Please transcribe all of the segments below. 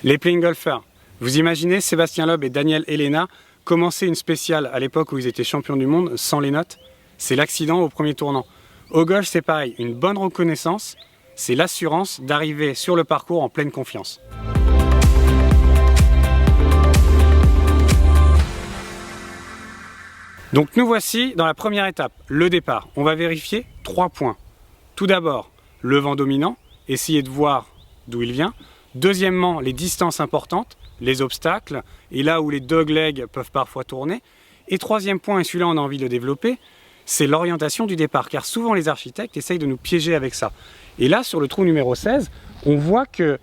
Les playing golfers. Vous imaginez Sébastien Loeb et Daniel Helena commencer une spéciale à l'époque où ils étaient champions du monde sans les notes? C'est l'accident au premier tournant. Au golf, c'est pareil, une bonne reconnaissance, c'est l'assurance d'arriver sur le parcours en pleine confiance. Donc nous voici dans la première étape, le départ. On va vérifier 3 points. Tout d'abord, le vent dominant, essayer de voir d'où il vient. Deuxièmement, les distances importantes, les obstacles, et là où les doglegs peuvent parfois tourner. Et troisième point, et celui-là on a envie de le développer, c'est l'orientation du départ, car souvent les architectes essayent de nous piéger avec ça. Et là, sur le trou numéro 16, on voit que,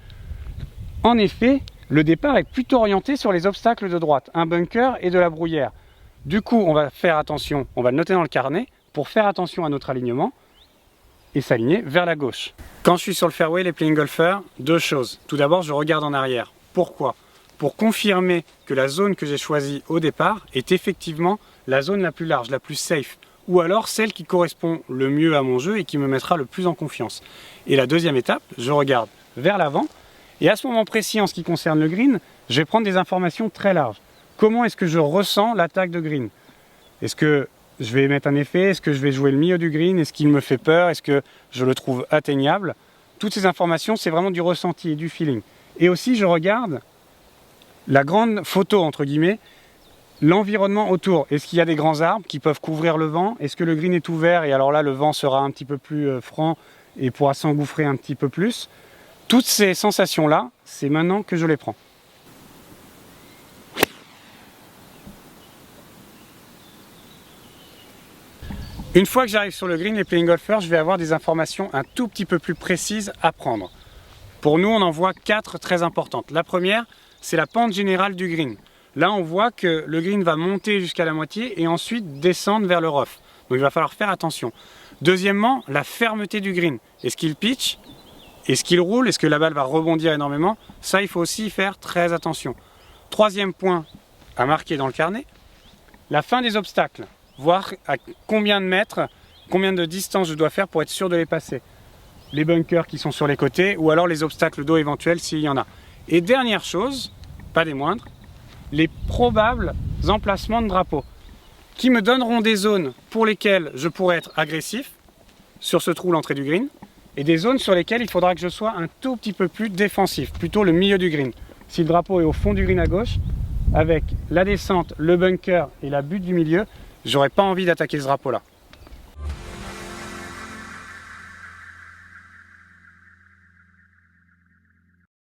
en effet, le départ est plutôt orienté sur les obstacles de droite, un bunker et de la brouillère. Du coup, on va faire attention, on va le noter dans le carnet, pour faire attention à notre alignement et s'aligner vers la gauche. Quand je suis sur le fairway, les playing golfers, 2 choses. Tout d'abord, je regarde en arrière. Pourquoi? Pour confirmer que la zone que j'ai choisie au départ est effectivement la zone la plus large, la plus safe, ou alors celle qui correspond le mieux à mon jeu et qui me mettra le plus en confiance. Et la deuxième étape, je regarde vers l'avant, et à ce moment précis, en ce qui concerne le green, je vais prendre des informations très larges. Comment est-ce que je ressens l'attaque de green? Est-ce que je vais mettre un effet? Est-ce que je vais jouer le milieu du green? Est-ce qu'il me fait peur? Est-ce que je le trouve atteignable? Toutes ces informations, c'est vraiment du ressenti et du feeling. Et aussi, je regarde la grande photo, entre guillemets, l'environnement autour. Est-ce qu'il y a des grands arbres qui peuvent couvrir le vent? Est-ce que le green est ouvert? Et alors là, le vent sera un petit peu plus franc et pourra s'engouffrer un petit peu plus. Toutes ces sensations-là, c'est maintenant que je les prends. Une fois que j'arrive sur le green, les playing golfers, je vais avoir des informations un tout petit peu plus précises à prendre. Pour nous, on en voit 4 très importantes. La première, c'est la pente générale du green. Là, on voit que le green va monter jusqu'à la moitié et ensuite descendre vers le rough. Donc il va falloir faire attention. Deuxièmement, la fermeté du green. Est-ce qu'il pitch? Est-ce qu'il roule? Est-ce que la balle va rebondir énormément? Ça, il faut aussi faire très attention. Troisième point à marquer dans le carnet, la fin des obstacles. Voir à combien de mètres, combien de distance je dois faire pour être sûr de les passer. Les bunkers qui sont sur les côtés ou alors les obstacles d'eau éventuels s'il y en a. Et dernière chose, pas des moindres, les probables emplacements de drapeaux qui me donneront des zones pour lesquelles je pourrais être agressif sur ce trou, l'entrée du green, et des zones sur lesquelles il faudra que je sois un tout petit peu plus défensif, plutôt le milieu du green. Si le drapeau est au fond du green à gauche, avec la descente, le bunker et la butte du milieu, j'aurais pas envie d'attaquer ce drapeau-là.